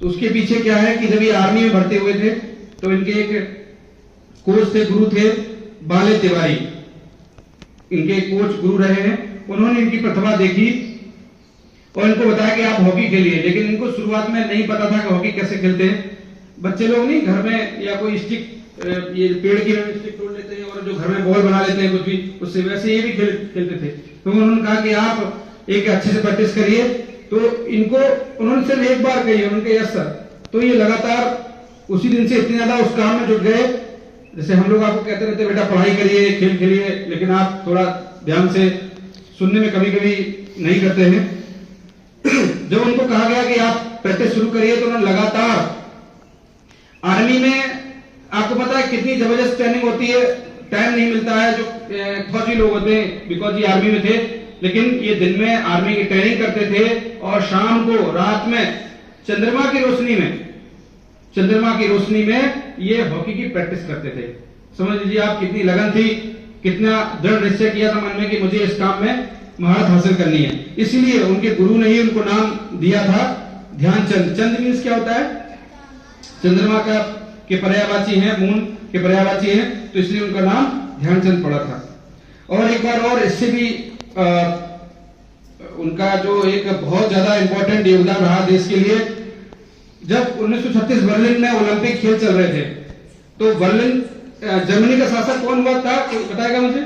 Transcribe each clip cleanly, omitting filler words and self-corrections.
तो उसके पीछे क्या है कि जब ये आर्मी में भर्ती हुए थे तो इनके एक कोच थे, गुरु थे बाले तिवारी, इनके कोच गुरु रहे हैं। उन्होंने इनकी प्रतिभा देखी और इनको बताया कि आप हॉकी खेलिए, लेकिन इनको शुरुआत में नहीं पता था कि हॉकी कैसे खेलते हैं। बच्चे लोग नहीं घर में या कोई स्टिक, ये पेड़ की स्टिक तोड़ लेते हैं और जो घर में बॉल बना लेते हैं कुछ भी, उससे वैसे ये भी खेलते थे। तो उन्होंने कहा कि आप एक अच्छे से प्रैक्टिस करिए। तो इनको उन्होंने सिर्फ एक बार कही, उन्होंने यस सर। तो ये लगातार उसी दिन से इतने ज्यादा उस काम में जुट गए। जैसे हम लोग आपको कहते रहते बेटा पढ़ाई करिए, खेल खेलिए, लेकिन आप थोड़ा ध्यान से सुनने में कभी कभी नहीं करते हैं। जब उनको कहा गया कि आप प्रैक्टिस शुरू करिए तो उन्होंने लगातार, आर्मी में आपको पता है कितनी जबरदस्त ट्रेनिंग होती है, टाइम नहीं मिलता है। जो फौजी लोग होते हैं, बिकॉज ये आर्मी में थे, लेकिन ये दिन में आर्मी की ट्रेनिंग करते थे और शाम को रात में चंद्रमा की रोशनी में ये हॉकी की प्रैक्टिस करते थे। समझ लीजिए आप कितनी लगन थी, कितना दृढ़ निश्चय किया था मन में कि मुझे इस काम में महारत हासिल करनी है। इसीलिए उनके गुरु ने ही उनको नाम दिया था ध्यानचंद। चंद मीन्स क्या होता है? चंद्रमा का के पर्यायवाची है, मून के पर्यायवाची है, तो इसलिए उनका नाम ध्यानचंद पड़ा था। और एक बार और इससे भी उनका जो एक बहुत ज्यादा इंपॉर्टेंट योगदान रहा देश के लिए, जब 1936 बर्लिन में ओलंपिक खेल चल रहे थे तो बर्लिन जर्मनी का शासक कौन हुआ था, कोई बताएगा मुझे?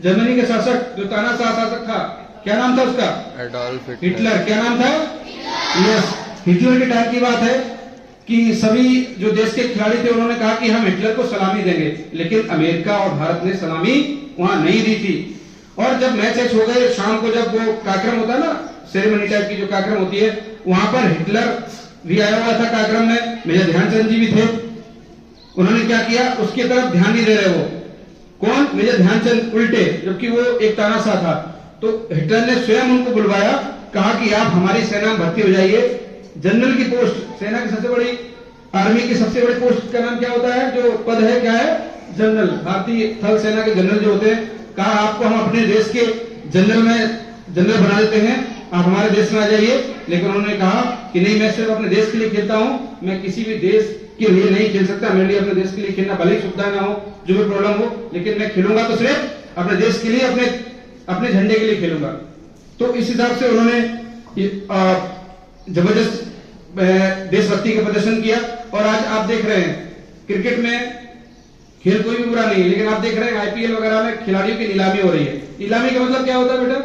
जर्मनी के शासक जो तानाशाह शासक था, क्या नाम था उसका? Adolf Hitler. क्या नाम था? यस, हिटलर के टाइम की बात है कि सभी जो देश के खिलाड़ी थे उन्होंने कहा कि हम हिटलर को सलामी देंगे, लेकिन अमेरिका और भारत ने सलामी वहां नहीं दी थी। और जब मैच हो गए, शाम को जब वो कार्यक्रम होता है ना, सेरेमनी टाइप की जो कार्यक्रम होती है, वहां पर हिटलर भी आया हुआ था कार्यक्रम में, मेजर ध्यानचंद जी भी थे। उन्होंने क्या किया, उसकी तरफ ध्यान नहीं दे रहे। वो कौन? मेजर ध्यानचंद उल्टे, जबकि वो एक तानाशाह था। तो हिटलर ने स्वयं उनको बुलवाया, कहा कि आप हमारी सेना में भर्ती हो जाइए। जनरल की पोस्ट, सेना की सबसे बड़ी, आर्मी की सबसे बड़ी पोस्ट का नाम क्या होता है? जो पद है क्या है? जनरल। भारतीय थल सेना के जनरल जो होते हैं, कहा आपको हम अपने देश के जनरल बना देते हैं, आप हमारे देश में आ जाइए। लेकिन उन्होंने कहा कि नहीं, मैं सिर्फ अपने देश के लिए खेलता हूं, मैं किसी भी देश के लिए नहीं खेल सकता। मेरे लिए अपने देश के लिए खेलना भले ही सुविधा ना हो, जो भी प्रॉब्लम हो, लेकिन मैं खेलूंगा तो सिर्फ अपने देश के लिए, अपने झंडे के लिए खेलूंगा। तो इस हिसाब से उन्होंने जबरदस्त देशभक्ति का प्रदर्शन किया। और आज आप देख रहे हैं क्रिकेट में, खेल कोई भी बुरा नहीं है, लेकिन आप देख रहे हैं आईपीएल वगैरह में खिलाड़ियों की नीलामी हो रही है। नीलामी का मतलब क्या होता है बेटा?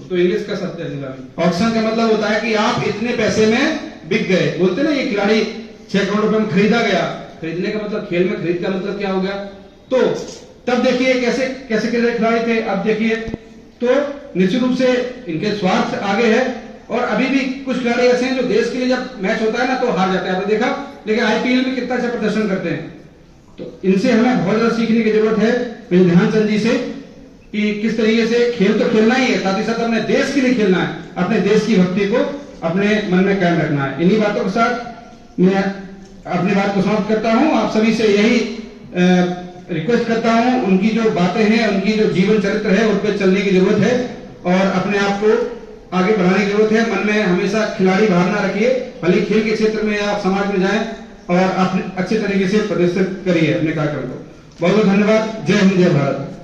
तो इंग्लिश का शब्द है नीलामी। ऑक्शन का मतलब होता है कि आप इतने पैसे में बिक गए। बोलते ना ये खिलाड़ी 6 करोड़ रुपए में खरीदा गया। खरीदने का मतलब, खेल में खरीद का मतलब क्या हो गया? तो तब देखिए कैसे कैसे खिलाड़ी थे। अब देखिए तो निश्चित रूप से इनके स्वार्थ आगे है। और अभी भी कुछ खिलाड़ी ऐसे हैं जो देश के लिए जब मैच होता है ना तो हार जाते हैं, आपने देखा, लेकिन आईपीएल में कितना अच्छा प्रदर्शन करते हैं। तो इनसे हमें बहुत ज्यादा सीखने की जरूरत है, मेजर ध्यानचंद जी से, कि किस तरीके से खेल तो खेलना ही है, साथ ही साथ अपने देश के लिए खेलना है, अपने देश की भक्ति को अपने मन में कायम रखना है। इन्हीं बातों के साथ मैं अपनी बात को समाप्त करता हूं। आप सभी से यही रिक्वेस्ट करता हूं, उनकी जो बातें हैं, उनकी जो जीवन चरित्र है, उन पर चलने की जरूरत है और अपने आप को आगे बढ़ाने की जरूरत है। मन में हमेशा खिलाड़ी भावना रखिए, भले खेल के क्षेत्र में या समाज में जाएं और अपने अच्छे तरीके से प्रदर्शित करिए अपने कार्यक्रम को। बहुत बहुत धन्यवाद। जय हिंद, जय भारत।